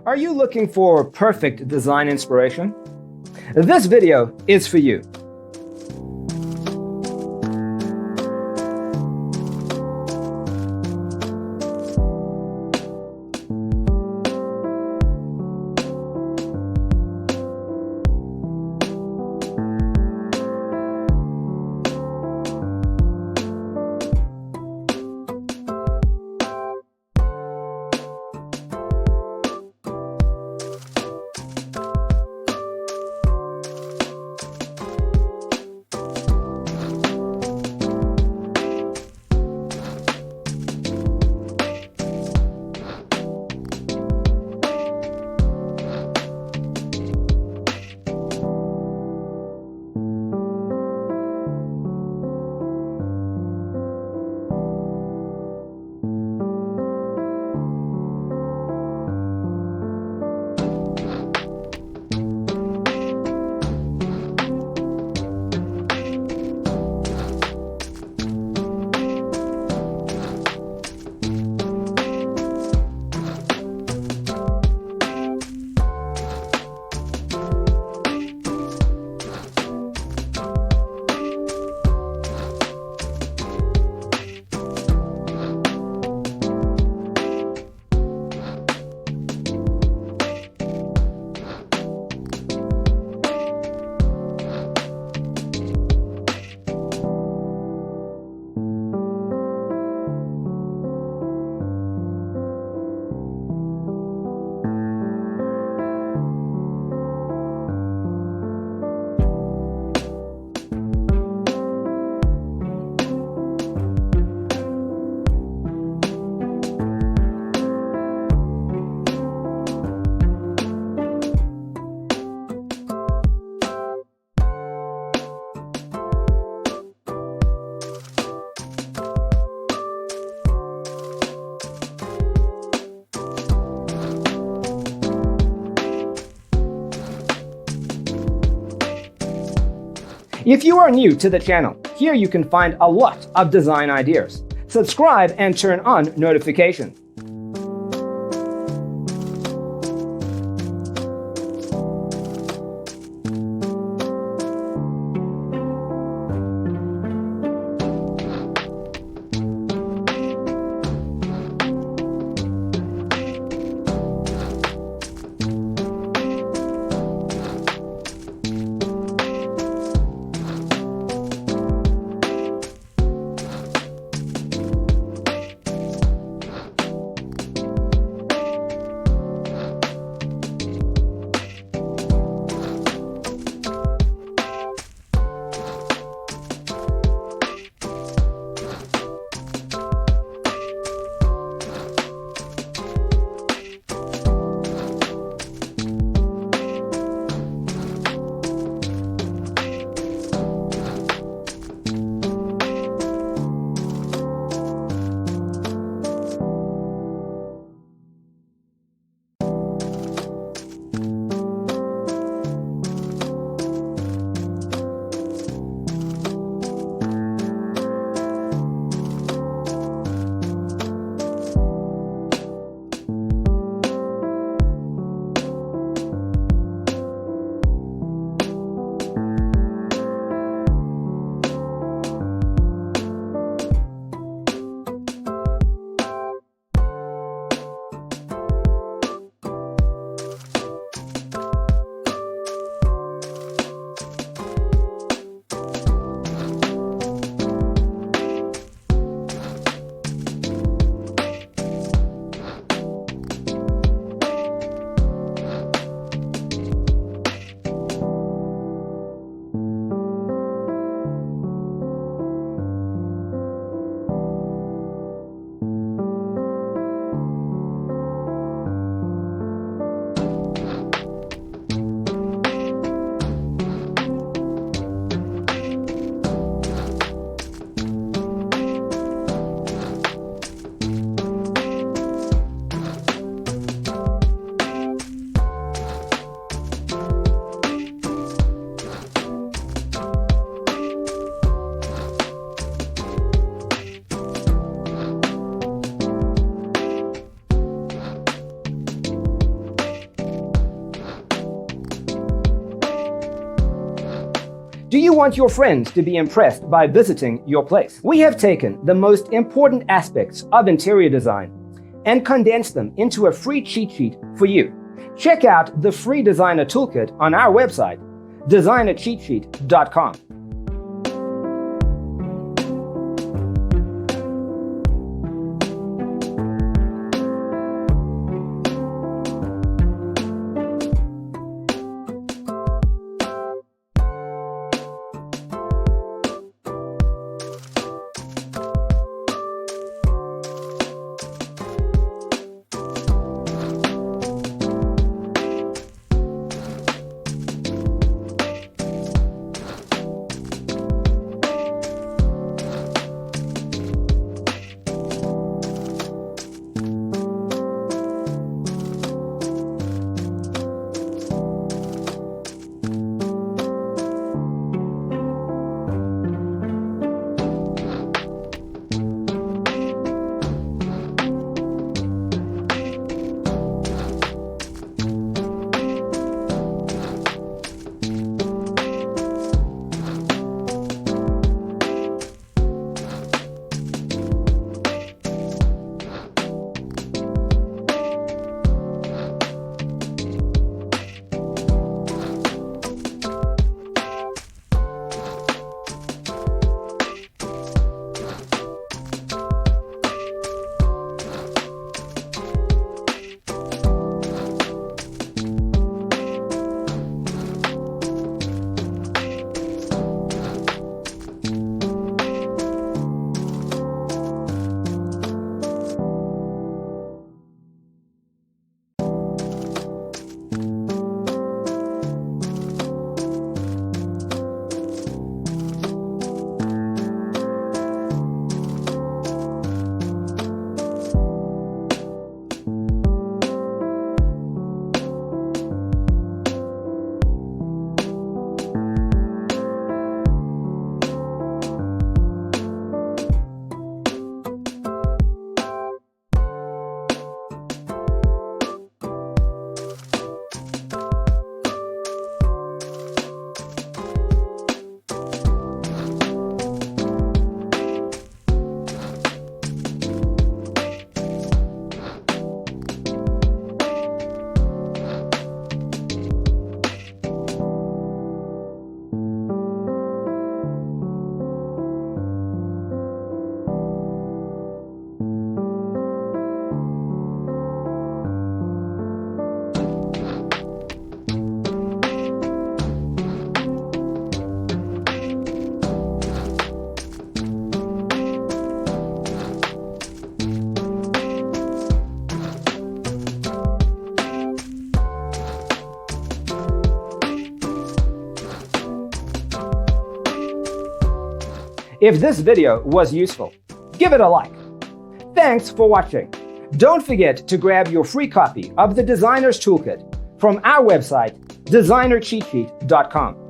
Are you looking for perfect design inspiration? This video is for you. If you are new to the channel, here you can find a lot of design ideas. Subscribe and turn on notifications. Do you want your friends to be impressed by visiting your place? We have taken the most important aspects of interior design and condensed them into a free cheat sheet for you. Check out the free designer toolkit on our website, designercheatsheet.com. If this video was useful, give it a like. Thanks for watching. Don't forget to grab your free copy of the Designer's Toolkit from our website, designercheatsheet.com.